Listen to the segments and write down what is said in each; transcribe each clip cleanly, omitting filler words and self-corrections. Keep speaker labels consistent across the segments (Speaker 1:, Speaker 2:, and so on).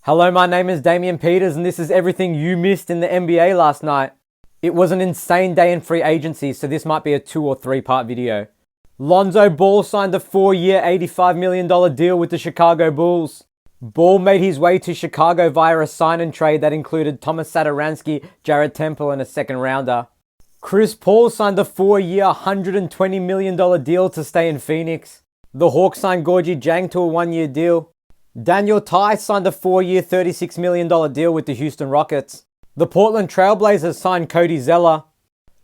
Speaker 1: Hello, my name is Damian Peters, and this is everything you missed in the NBA last night. It was an insane day in free agency, so this might be a 2 or 3 part video. Lonzo Ball signed a 4-year, $85 million deal with the Chicago Bulls. Ball made his way to Chicago via a sign and trade that included Thomas Satoransky, Jarrett Temple, and a second rounder. Chris Paul signed a 4-year, $120 million deal to stay in Phoenix. The Hawks signed Gorgui Dieng to a 1-year deal. Daniel Theis signed a 4-year, $36 million deal with the Houston Rockets. The Portland Trailblazers signed Cody Zeller.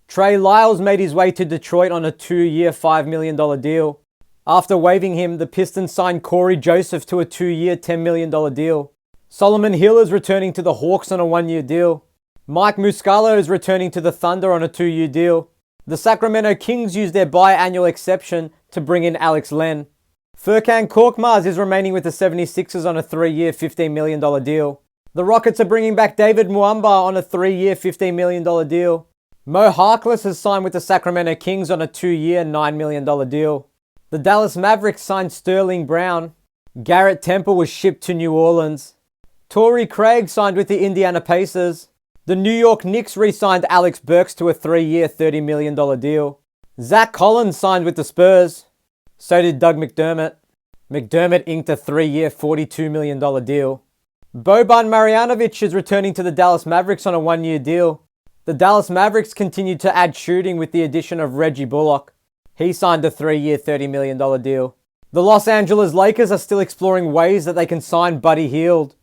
Speaker 1: Trey Lyles made his way to Detroit on a 2-year, $5 million deal. After waiving him, the Pistons signed Corey Joseph to a 2-year, $10 million deal. Solomon Hill is returning to the Hawks on a 1-year deal. Mike Muscala is returning to the Thunder on a 2-year deal. The Sacramento Kings used their biannual exception to bring in Alex Len. Furkan Korkmaz is remaining with the 76ers on a 3-year, $15 million deal. The Rockets are bringing back David Muamba on a 3-year, $15 million deal. Mo Harkless has signed with the Sacramento Kings on a 2-year, $9 million deal. The Dallas Mavericks signed Sterling Brown. Garrett Temple was shipped to New Orleans. Torrey Craig signed with the Indiana Pacers. The New York Knicks re-signed Alex Burks to a 3-year, $30 million deal. Zach Collins signed with the Spurs. So did Doug McDermott. McDermott inked a 3-year, $42 million deal. Boban Marjanovic is returning to the Dallas Mavericks on a 1-year deal. The Dallas Mavericks continued to add shooting with the addition of Reggie Bullock. He signed a 3-year, $30 million deal. The Los Angeles Lakers are still exploring ways that they can sign Buddy Hield.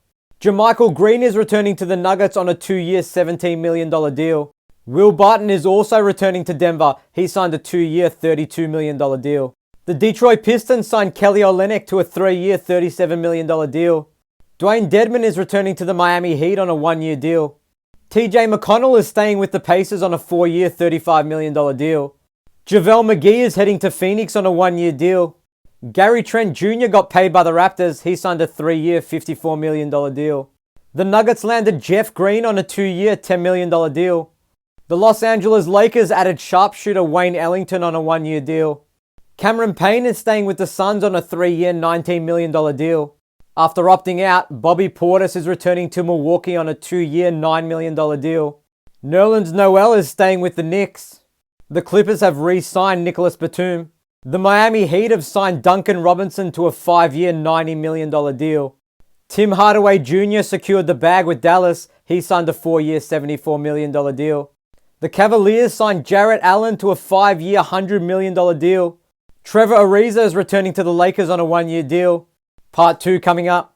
Speaker 1: JaMychal Green is returning to the Nuggets on a 2-year, $17 million deal. Will Barton is also returning to Denver. He signed a 2-year, $32 million deal. The Detroit Pistons signed Kelly Olynyk to a 3-year, $37 million deal. Dwayne Dedmon is returning to the Miami Heat on a 1-year deal. TJ McConnell is staying with the Pacers on a 4-year, $35 million deal. JaVale McGee is heading to Phoenix on a 1-year deal. Gary Trent Jr. got paid by the Raptors. He signed a 3-year, $54 million deal. The Nuggets landed Jeff Green on a 2-year, $10 million deal. The Los Angeles Lakers added sharpshooter Wayne Ellington on a 1-year deal. Cameron Payne is staying with the Suns on a 3-year, $19 million deal. After opting out, Bobby Portis is returning to Milwaukee on a 2-year, $9 million deal. Nerlens Noel is staying with the Knicks. The Clippers have re-signed Nicholas Batum. The Miami Heat have signed Duncan Robinson to a 5-year, $90 million deal. Tim Hardaway Jr. secured the bag with Dallas. He signed a 4-year, $74 million deal. The Cavaliers signed Jarrett Allen to a 5-year, $100 million deal. Trevor Ariza is returning to the Lakers on a 1-year deal. Part 2 coming up.